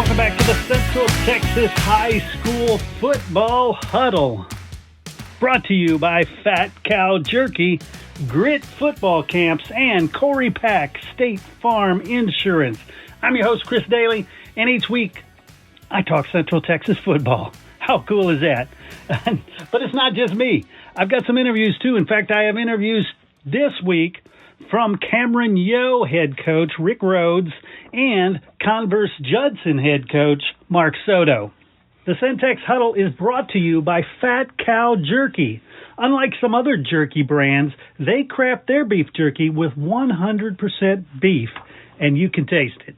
Welcome back to the Central Texas High School Football Huddle. Brought to you by Fat Cow Jerky, Grit Football Camps, and Corey Pack State Farm Insurance. I'm your host, Chris Daly, and each week I talk Central Texas football. How cool is that? But it's not just me. I've got some interviews too. In fact, I have interviews this week from Cameron Yo head coach Rick Rhodes and Converse Judson head coach Mark Soto. The Centex Huddle is brought to you by Fat Cow Jerky. Unlike some other jerky brands, they craft their beef jerky with 100% beef, and you can taste it.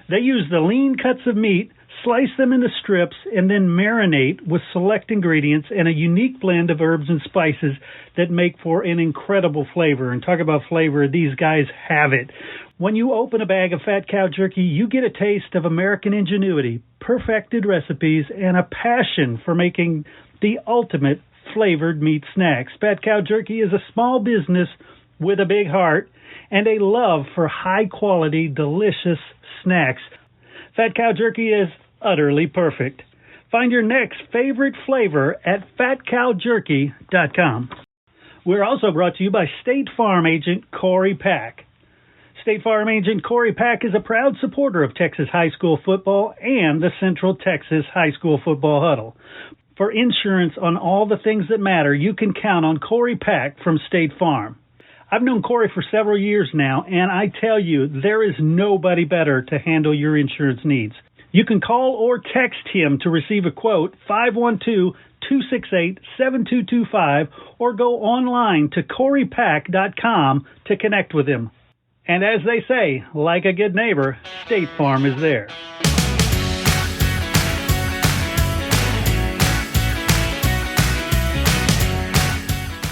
They use the lean cuts of meat, slice them into strips, and then marinate with select ingredients and a unique blend of herbs and spices that make for an incredible flavor. And talk about flavor, these guys have it. When you open a bag of Fat Cow Jerky, you get a taste of American ingenuity, perfected recipes, and a passion for making the ultimate flavored meat snacks. Fat Cow Jerky is a small business with a big heart and a love for high-quality, delicious snacks. Fat Cow Jerky is utterly perfect. Find your next favorite flavor at fatcowjerky.com. We're also brought to you by State Farm agent Corey Pack. State Farm agent Corey Pack is a proud supporter of Texas high school football and the Central Texas High School Football Huddle. For insurance on all the things that matter, you can count on Corey Pack from State Farm. I've known Corey for several years now, and I tell you, there is nobody better to handle your insurance needs. You can call or text him to receive a quote, 512-268-7225, or go online to CoreyPack.com to connect with him. And as they say, like a good neighbor, State Farm is there.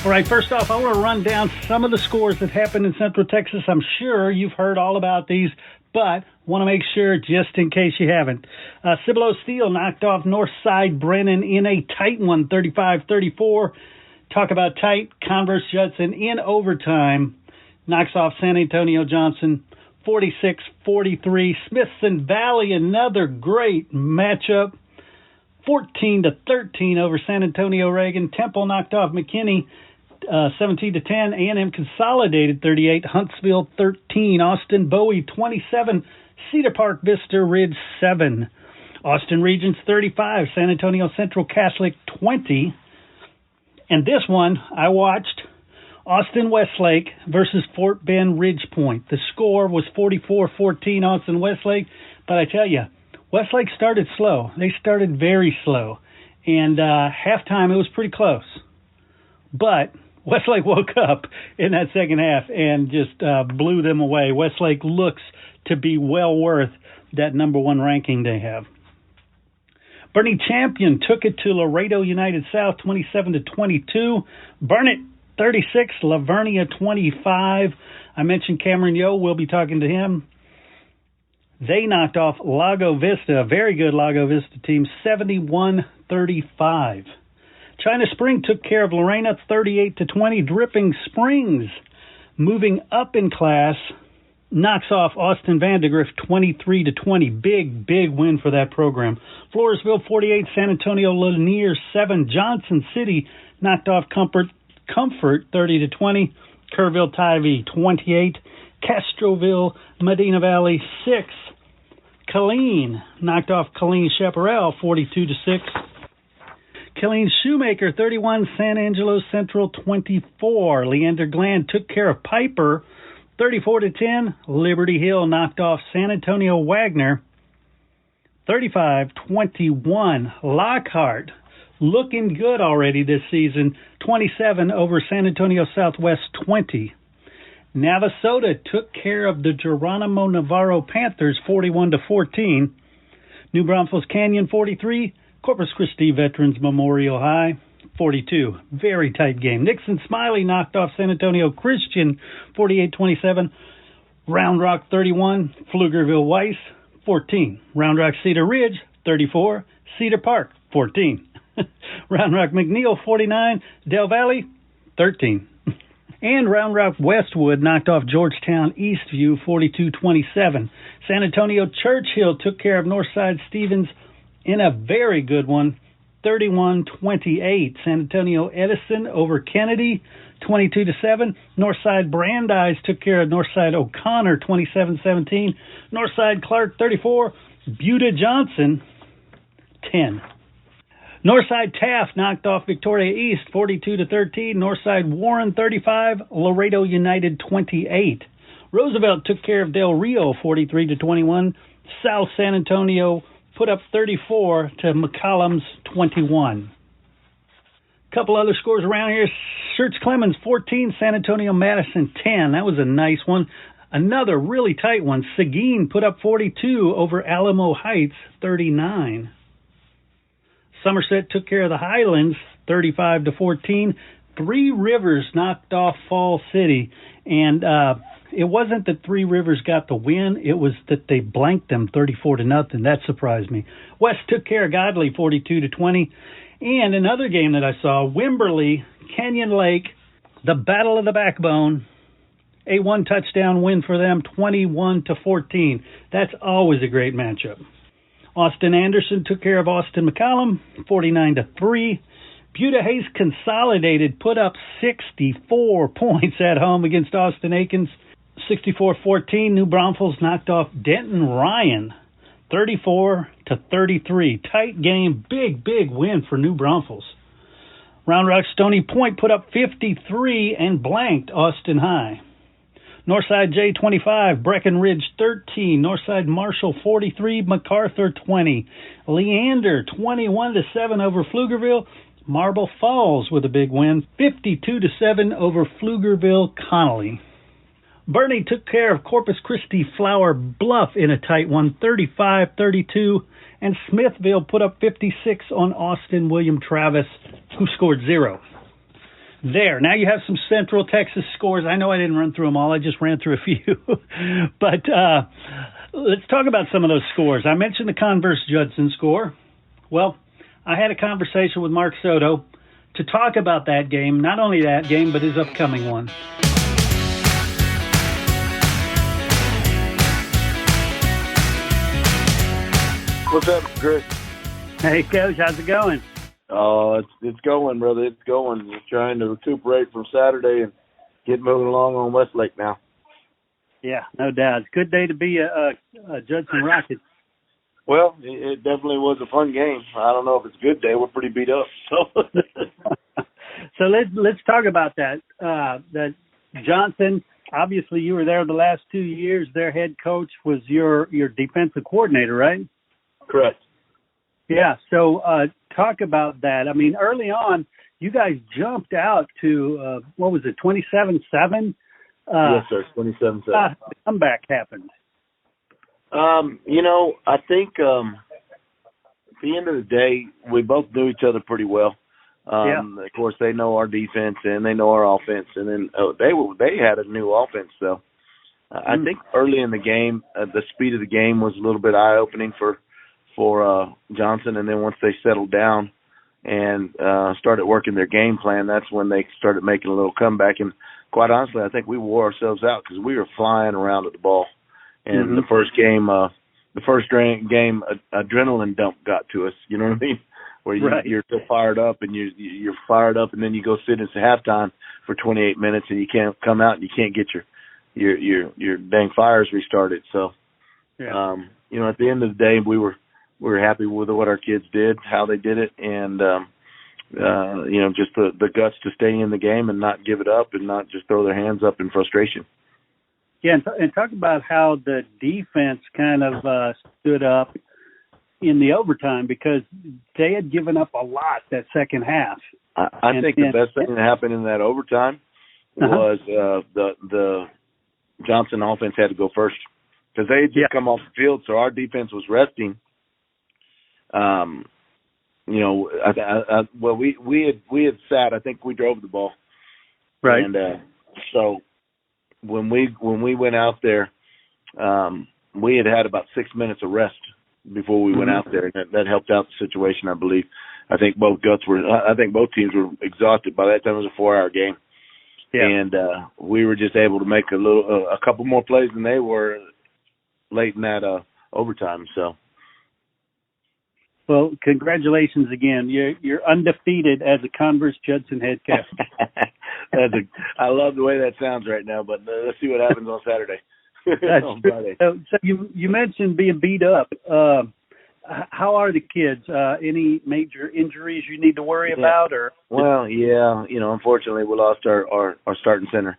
All right, first off, I want to run down some of the scores that happened in Central Texas. I'm sure you've heard all about these, but want to make sure just in case you haven't. Cibolo Steel knocked off Northside Brennan in a tight one, 35-34. Talk about tight. Converse Judson in overtime knocks off San Antonio Johnson 46-43. Smithson Valley, another great matchup, 14-13 over San Antonio Reagan. Temple knocked off McKinney 17-10. A&M Consolidated 38. Huntsville 13. Austin Bowie 27. Cedar Park Vista Ridge 7. Austin Regents 35. San Antonio Central Catholic 20. And this one I watched, Austin Westlake versus Fort Bend Ridge Point. The score was 44-14 Austin Westlake, but I tell you, Westlake started slow. They started very slow. And halftime, it was pretty close. But Westlake woke up in that second half and just blew them away. Westlake looks to be well worth that number one ranking they have. Bernie Champion took it to Laredo United South 27-22. Burnett 36, Lavernia 25. I mentioned Cameron Yo. We'll be talking to him. They knocked off Lago Vista, a very good Lago Vista team, 71-35. China Spring took care of Lorena 38-20. Dripping Springs, moving up in class, knocks off Austin Vandegrift 23-20. Big win for that program. Floresville 48, San Antonio Lanier 7. Johnson City knocked off Comfort 30-20. Kerrville Tivy 28. Castroville Medina Valley 6. Killeen knocked off Killeen Chaparral 42-6. Killeen Shoemaker 31, San Angelo Central 24. Leander Gland took care of Piper 34-10. Liberty Hill knocked off San Antonio Wagner 35-21. Lockhart looking good already this season, 27 over San Antonio Southwest 20. Navasota took care of the Geronimo Navarro Panthers 41-14. New Braunfels Canyon 43, Corpus Christi Veterans Memorial High 42. Very tight game. Nixon Smiley knocked off San Antonio Christian 48-27. Round Rock 31, Pflugerville Weiss 14. Round Rock Cedar Ridge 34, Cedar Park 14. Round Rock McNeil 49, Del Valley 13. And Round Rock Westwood knocked off Georgetown Eastview 42-27. San Antonio Churchill took care of Northside Stevens in a very good one, 31-28. San Antonio Edison over Kennedy, 22-7. Northside Brandeis took care of Northside O'Connor, 27-17. Northside Clark, 34. Buda Johnson, 10. Northside Taft knocked off Victoria East 42-13. Northside Warren 35. Laredo United 28. Roosevelt took care of Del Rio 43-21. South San Antonio put up 34 to McCollum's 21. Couple other scores around here. Church Clemens 14. San Antonio Madison 10. That was a nice one. Another really tight one. Seguin put up 42 over Alamo Heights 39. Somerset took care of the Highlands, 35-14. Three Rivers knocked off Fall City, and it wasn't that Three Rivers got the win; it was that they blanked them 34-0. That surprised me. West took care of Godley, 42-20. And another game that I saw: Wimberley, Canyon Lake, the Battle of the Backbone. A one-touchdown win for them, 21-14. That's always a great matchup. Austin Anderson took care of Austin McCollum, 49-3. Buda Hayes Consolidated put up 64 points at home against Austin Aikens, 64-14. New Braunfels knocked off Denton Ryan, 34-33. Tight game, big win for New Braunfels. Round Rock Stony Point put up 53 and blanked Austin High. Northside J25, Breckenridge 13, Northside Marshall 43, MacArthur 20, Leander 21-7 over Pflugerville, Marble Falls with a big win, 52-7 over Pflugerville Connolly. Bernie took care of Corpus Christi Flower Bluff in a tight one, 35-32, and Smithville put up 56 on Austin William Travis, who scored 0. There. Now you have some Central Texas scores. I know I didn't run through them all. I just ran through a few. But let's talk about some of those scores. I mentioned the Converse Judson score. Well, I had a conversation with Mark Soto to talk about that game, not only that game, but his upcoming one. What's up, Chris? Hey, Coach. How's it going? Oh, it's going, brother. It's going. We're trying to recuperate from Saturday and get moving along on Westlake now. Yeah, no doubt. It's a good day to be a Judson Rocket. Well, it definitely was a fun game. I don't know if it's a good day. We're pretty beat up. So, so let's talk about that. That Johnson, obviously you were there the last 2 years. Their head coach was your defensive coordinator, right? Correct. Yeah, so talk about that. I mean, early on, you guys jumped out to, 27-7? Yes, sir, 27-7. The comeback happened. I think at the end of the day, we both knew each other pretty well. Of course, they know our defense and they know our offense, and then they had a new offense. So I think early in the game, the speed of the game was a little bit eye-opening for Johnson, and then once they settled down and started working their game plan, that's when they started making a little comeback. And quite honestly, I think we wore ourselves out because we were flying around at the ball. And the first game, adrenaline dump got to us. You know what I mean? Where you're so fired up, and you're fired up, and then you go sit in halftime for 28 minutes, and you can't come out, and you can't get your dang fires restarted. So, at the end of the day, we were happy with what our kids did, how they did it, and just the guts to stay in the game and not give it up and not just throw their hands up in frustration. Yeah, and talk about how the defense kind of stood up in the overtime, because they had given up a lot that second half. I think the best thing that happened in that overtime was the Johnson offense had to go first, because they had just come off the field, so our defense was resting. We had sat. I think we drove the ball, right? And so when we went out there, we had about 6 minutes of rest before we went out there, and that helped out the situation, I believe. I think both teams were exhausted by that time. It was a 4-hour game, Yeah. And we were just able to make a couple more plays than they were late in that overtime. So, well, congratulations again. You're undefeated as a Converse Judson head coach. I love the way that sounds right now, but let's see what happens on Saturday. That's on true. Friday. So you mentioned being beat up. How are the kids? Any major injuries you need to worry about? Or well, yeah, unfortunately we lost our starting center,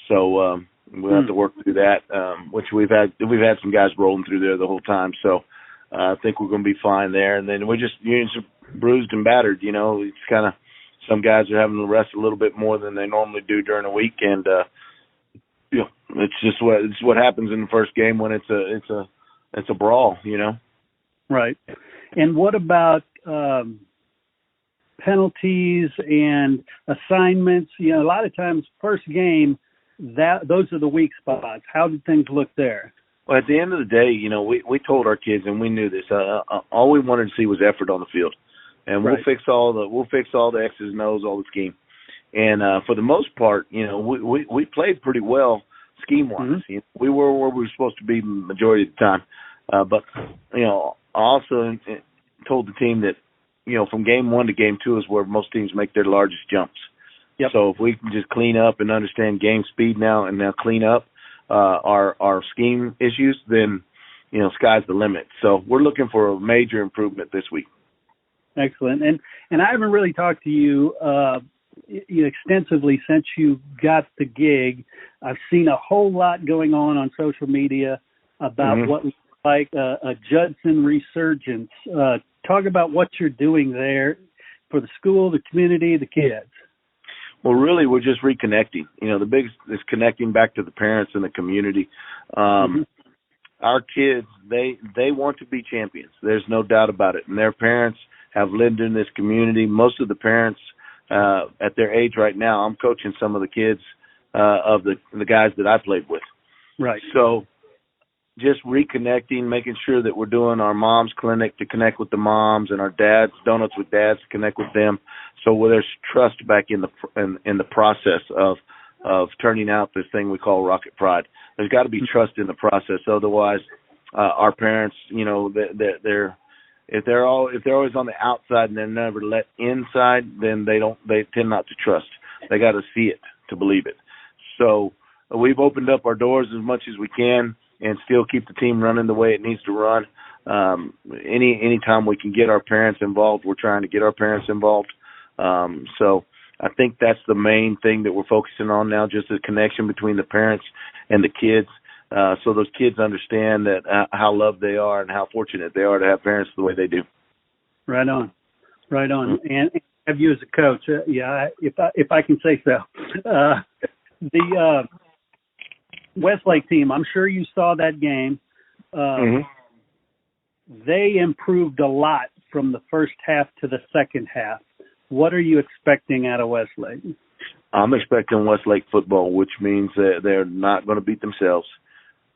so we'll have to work through that. Which we've had some guys rolling through there the whole time, so I think we're going to be fine there. And then we're just bruised and battered. It's kind of some guys are having to rest a little bit more than they normally do during the week, and it's just what happens in the first game when it's a brawl. Right. And what about penalties and assignments? A lot of times first game, those are the weak spots. How did things look there? Well, at the end of the day, we told our kids, and we knew this. All we wanted to see was effort on the field, and we'll fix all the X's and O's, all the scheme. And for the most part, we played pretty well scheme wise. Mm-hmm. We were where we were supposed to be the majority of the time. But I also told the team that from game 1 to game 2 is where most teams make their largest jumps. Yep. So if we can just clean up and understand game speed now clean up our scheme issues, then sky's the limit. So we're looking for a major improvement this week. Excellent. And I haven't really talked to you extensively since you got the gig. I've seen a whole lot going on social media about what looks like a Judson resurgence. Talk about what you're doing there for the school, the community, the kids. Well, really, we're just reconnecting. The biggest is connecting back to the parents and the community. Our kids, they want to be champions. There's no doubt about it. And their parents have lived in this community. Most of the parents at their age right now, I'm coaching some of the kids of the guys that I played with. Right. So just reconnecting, making sure that we're doing our mom's clinic to connect with the moms, and our dads, donuts with dads, to connect with them. So there's trust back in the process of turning out this thing we call Rocket Pride. There's got to be trust in the process. Otherwise, our parents, if they're always on the outside and they're never let inside, then they tend not to trust. They got to see it to believe it. So we've opened up our doors as much as we can and still keep the team running the way it needs to run. Anytime we can get our parents involved, we're trying to get our parents involved. So I think that's the main thing that we're focusing on now, just the connection between the parents and the kids, so those kids understand that how loved they are and how fortunate they are to have parents the way they do. Right on. And have you as a coach, if I can say so, the Westlake team, I'm sure you saw that game. They improved a lot from the first half to the second half. What are you expecting out of Westlake? I'm expecting Westlake football, which means that they're not going to beat themselves.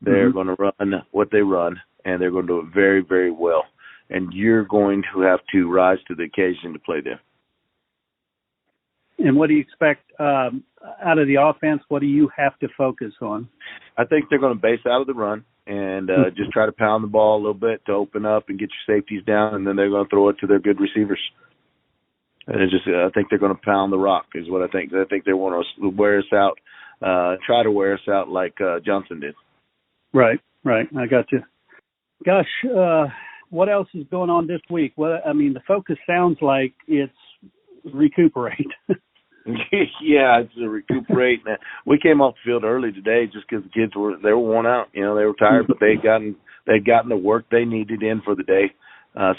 They're going to run what they run, and they're going to do it very, very well. And you're going to have to rise to the occasion to play them. And what do you expect out of the offense? What do you have to focus on? I think they're going to base out of the run and just try to pound the ball a little bit to open up and get your safeties down, and then they're going to throw it to their good receivers. And I think they're going to pound the rock is what I think. I think they want to wear us out, try to wear us out like Johnson did. Right. I got you. Gosh, what else is going on this week? Well, I mean, the focus sounds like it's recuperate. Yeah, it's a recuperate. We came off the field early today just because the kids were worn out. They were tired, but they'd gotten the work they needed in for the day.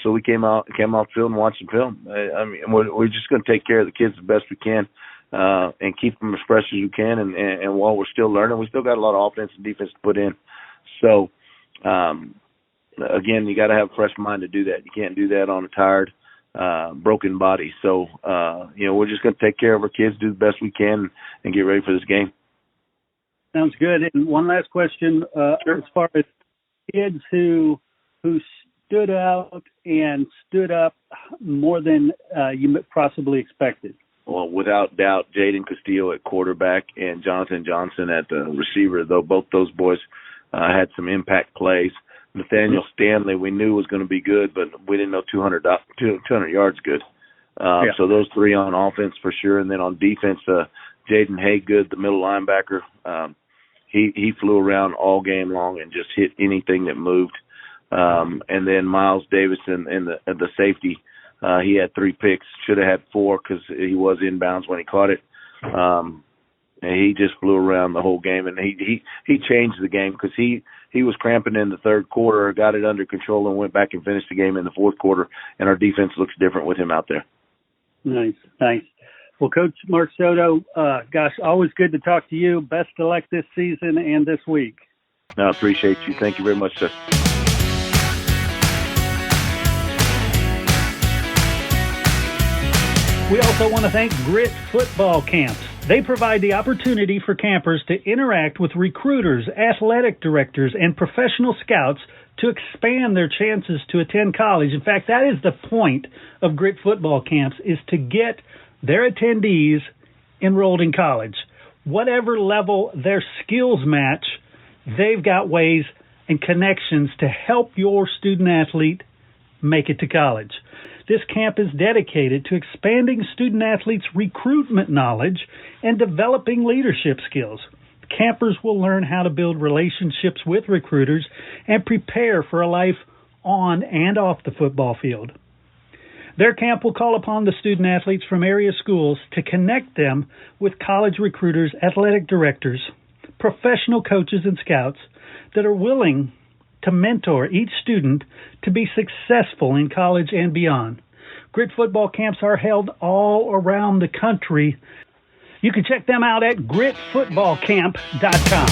So we came off the field and watched the film. I mean, we're just going to take care of the kids the best we can and keep them as fresh as we can. And while we're still learning, we still got a lot of offense and defense to put in. So, again, you got to have a fresh mind to do that. You can't do that on a tired, broken body. So, we're just going to take care of our kids, do the best we can, and get ready for this game. Sounds good. And one last question, Sure. As far as kids who stood out and stood up more than you possibly expected. without doubt, Jaden Castillo at quarterback and Jonathan Johnson at the receiver, though both those boys had some impact plays. Nathaniel Stanley, we knew was going to be good, but we didn't know 200 yards good. So those three on offense for sure. And then on defense, Jaden Haygood, the middle linebacker, he flew around all game long and just hit anything that moved. And then Miles Davison in the safety, he had 3 picks, should have had 4 because he was inbounds when he caught it. And he just flew around the whole game, and he changed the game because he was cramping in the third quarter, got it under control, and went back and finished the game in the fourth quarter. And our defense looks different with him out there. Nice. Well, Coach Mark Soto, gosh, always good to talk to you. Best of luck this season and this week. No, I appreciate you. Thank you very much, sir. We also want to thank Grit Football Camps. They provide the opportunity for campers to interact with recruiters, athletic directors, and professional scouts to expand their chances to attend college. In fact, that is the point of Grit Football Camps, is to get their attendees enrolled in college. Whatever level their skills match, they've got ways and connections to help your student athlete make it to college. This camp is dedicated to expanding student athletes' recruitment knowledge and developing leadership skills. Campers will learn how to build relationships with recruiters and prepare for a life on and off the football field. Their camp will call upon the student athletes from area schools to connect them with college recruiters, athletic directors, professional coaches, and scouts that are willing to mentor each student to be successful in college and beyond. Grit football camps are held all around the country. You can check them out at gritfootballcamp.com.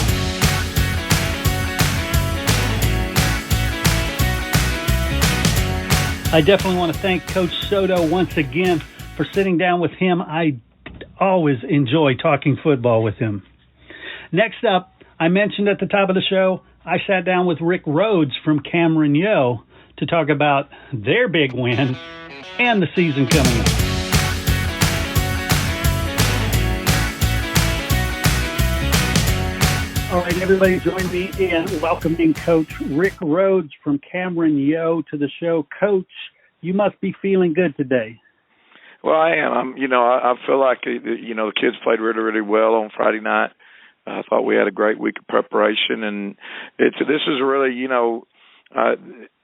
I definitely want to thank Coach Soto once again for sitting down with him. I always enjoy talking football with him. Next up, I mentioned at the top of the show, I sat down with Rick Rhodes from Cameron Yo to talk about their big win and the season coming up. All right, everybody, join me in welcoming Coach Rick Rhodes from Cameron Yo to the show. Coach, you must be feeling good today. Well, I am. I feel like, the kids played really, really well on Friday night. I thought we had a great week of preparation, and this is really,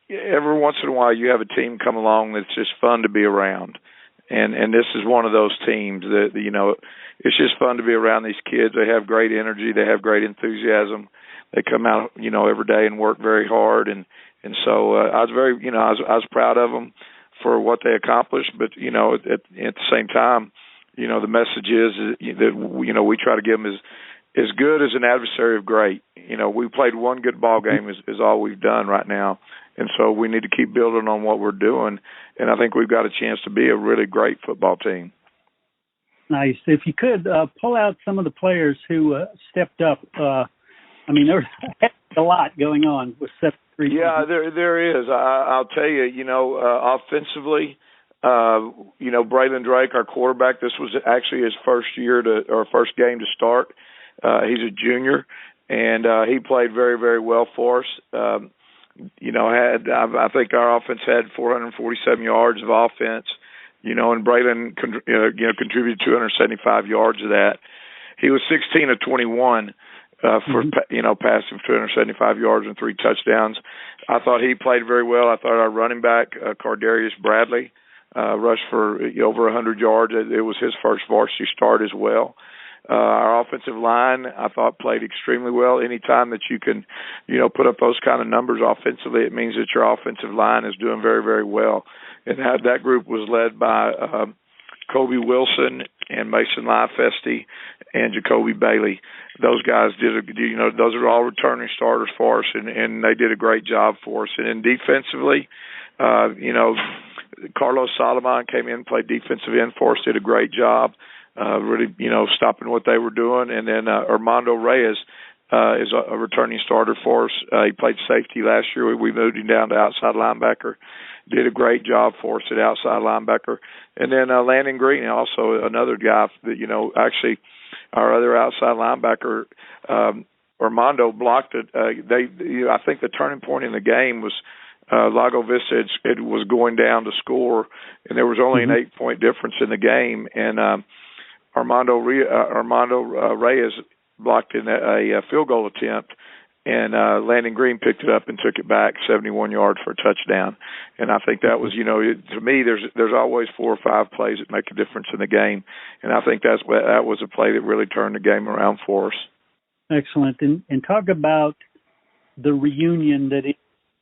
every once in a while you have a team come along that's just fun to be around, and this is one of those teams that, it's just fun to be around these kids. They have great energy, they have great enthusiasm. They come out, every day and work very hard, and so I was very, I was proud of them for what they accomplished, but at the same time, the message is that we try to give them as good as an adversary of great. We played one good ball game is all we've done right now. And so we need to keep building on what we're doing. And I think we've got a chance to be a really great football team. Nice. If you could pull out some of the players who stepped up. There's a lot going on with 7-3. Yeah, there is. I'll tell you, offensively, Braylon Drake, our quarterback, this was actually his first game to start. He's a junior, and he played very, very well for us. I think our offense had 447 yards of offense, and Braylon, contributed 275 yards of that. He was 16 of 21 for passing 275 yards and 3 touchdowns. I thought he played very well. I thought our running back, Cardarius Bradley, rushed for over 100 yards. It was his first varsity start as well. Our offensive line, I thought, played extremely well. Anytime that you can, put up those kind of numbers offensively, it means that your offensive line is doing very, very well. And that group was led by Kobe Wilson and Mason Lifesty and Jacoby Bailey. Those guys those are all returning starters for us, and they did a great job for us. And then defensively, Carlos Solomon came in, played defensive end for us, did a great job. Really, stopping what they were doing. And then Armando Reyes is a returning starter for us. He played safety last year. We moved him down to outside linebacker. did a great job for us at outside linebacker. And then Landon Green, also another guy that, actually our other outside linebacker, Armando blocked it. I think the turning point in the game was Lago Vista it was going down to score, and there was only an 8-point difference in the game. And Armando Reyes blocked in a field goal attempt, and Landon Green picked it up and took it back 71 yards for a touchdown. And I think that was, to me, there's always 4 or 5 plays that make a difference in the game, and I think that was a play that really turned the game around for us. Excellent. And talk about the reunion that is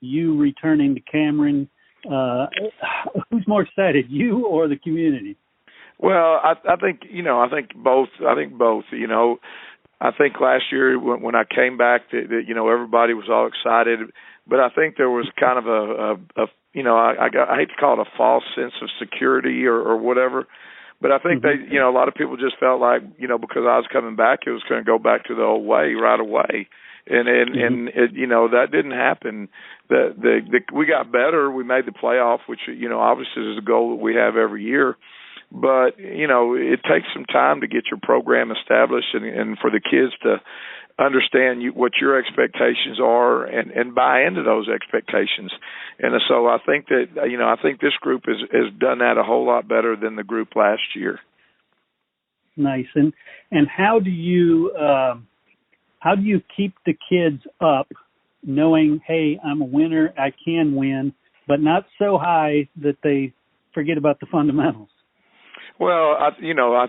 you returning to Cameron. Who's more excited, you or the community? Well, I think both. I think both. I think last year when I came back, that everybody was all excited, but I think there was kind of a I hate to call it a false sense of security or whatever, but I think they a lot of people just felt like because I was coming back, it was going to go back to the old way right away. And it, that didn't happen. We got better. We made the playoff, which obviously is a goal that we have every year. But it takes some time to get your program established and for the kids to understand what your expectations are and buy into those expectations. And so I think that I think this group has done that a whole lot better than the group last year. Nice. And how do you keep the kids up knowing, hey, I'm a winner, I can win, but not so high that they forget about the fundamentals? Well, I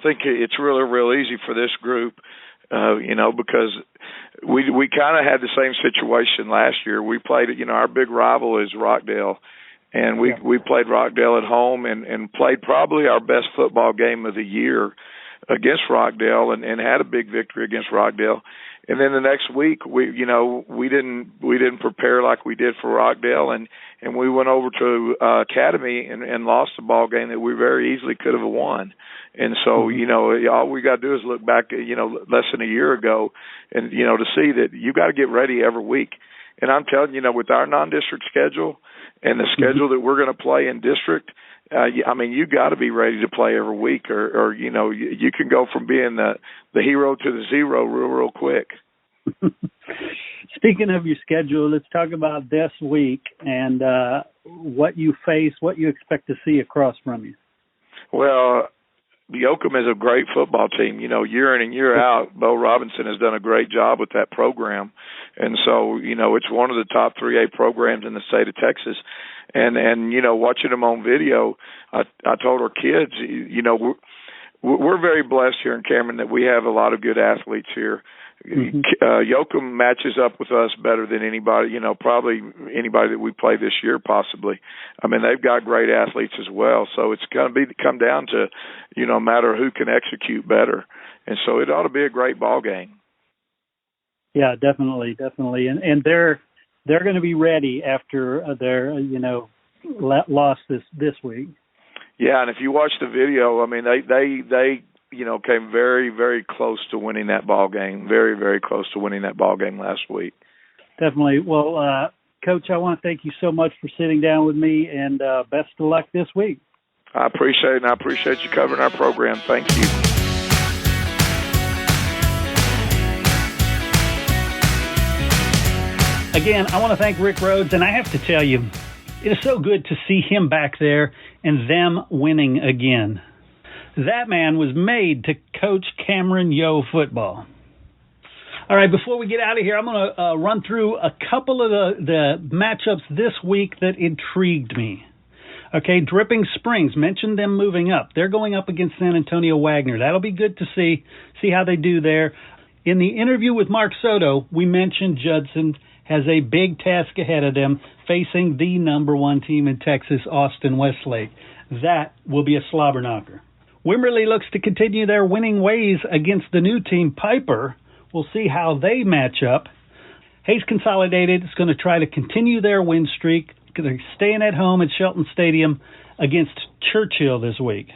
think it's really real easy for this group, because we kind of had the same situation last year. We played, our big rival is Rockdale, and we played Rockdale at home and played probably our best football game of the year against Rockdale and had a big victory against Rockdale. And then the next week we didn't prepare like we did for Rockdale and we went over to Academy and lost a ball game that we very easily could have won. And so, all we got to do is look back, less than a year ago and, to see that you got to get ready every week. And I'm telling you, with our non-district schedule and the schedule that we're going to play in district, you got to be ready to play every week, or you can go from being the hero to the zero real quick. Speaking of your schedule, let's talk about this week and what you face, what you expect to see across from you. Well, Yoakum is a great football team. Year in and year out, Bo Robinson has done a great job with that program. And so, it's one of the top 3A programs in the state of Texas. And watching them on video, I told our kids, we're very blessed here in Cameron that we have a lot of good athletes here. Yoakum matches up with us better than anybody, probably anybody that we play this year, possibly. They've got great athletes as well. So it's going to come down to, a matter of who can execute better. And so it ought to be a great ball game. Yeah, definitely. And they're going to be ready after their, loss this week. Yeah, and if you watch the video, they came very, very close to winning that ball game. Very, very close to winning that ball game last week. Definitely. Well, Coach, I want to thank you so much for sitting down with me, and best of luck this week. I appreciate it, and I appreciate you covering our program. Thank you. Again, I want to thank Rick Rhodes, and I have to tell you, it is so good to see him back there and them winning again. That man was made to coach Cameron Yo football. All right, before we get out of here, I'm going to run through a couple of the matchups this week that intrigued me. Okay, Dripping Springs, mentioned them moving up. They're going up against San Antonio Wagner. That'll be good to see how they do there. In the interview with Mark Soto, we mentioned Judson has a big task ahead of them facing the number one team in Texas, Austin Westlake. That will be a slobber knocker. Wimberley looks to continue their winning ways against the new team, Piper. We'll see how they match up. Hayes Consolidated is going to try to continue their win streak. They're staying at home at Shelton Stadium against Churchill this week.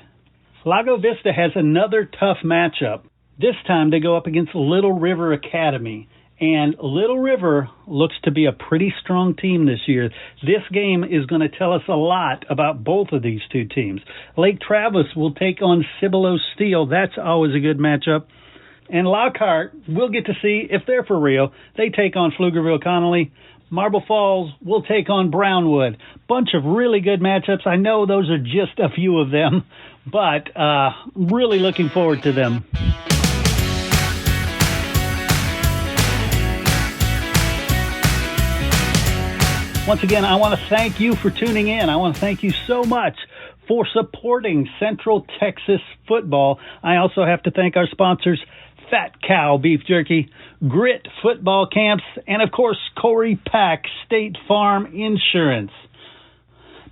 Lago Vista has another tough matchup. This time they go up against Little River Academy And Little River looks to be a pretty strong team this year. This game is going to tell us a lot about both of these two teams. Lake Travis will take on Cibolo Steel. That's always a good matchup. And Lockhart, we'll get to see if they're for real. They take on Pflugerville-Connolly. Marble Falls will take on Brownwood. Bunch of really good matchups. I know those are just a few of them, but really looking forward to them. Once again, I want to thank you for tuning in. I want to thank you so much for supporting Central Texas football. I also have to thank our sponsors, Fat Cow Beef Jerky, Grit Football Camps, and of course, Corey Pack State Farm Insurance.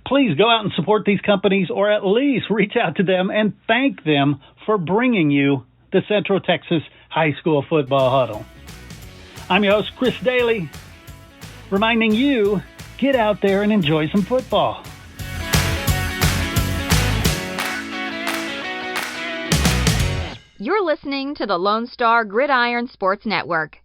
Please go out and support these companies, or at least reach out to them and thank them for bringing you the Central Texas High School Football Huddle. I'm your host, Chris Daly, reminding you, get out there and enjoy some football. You're listening to the Lone Star Gridiron Sports Network.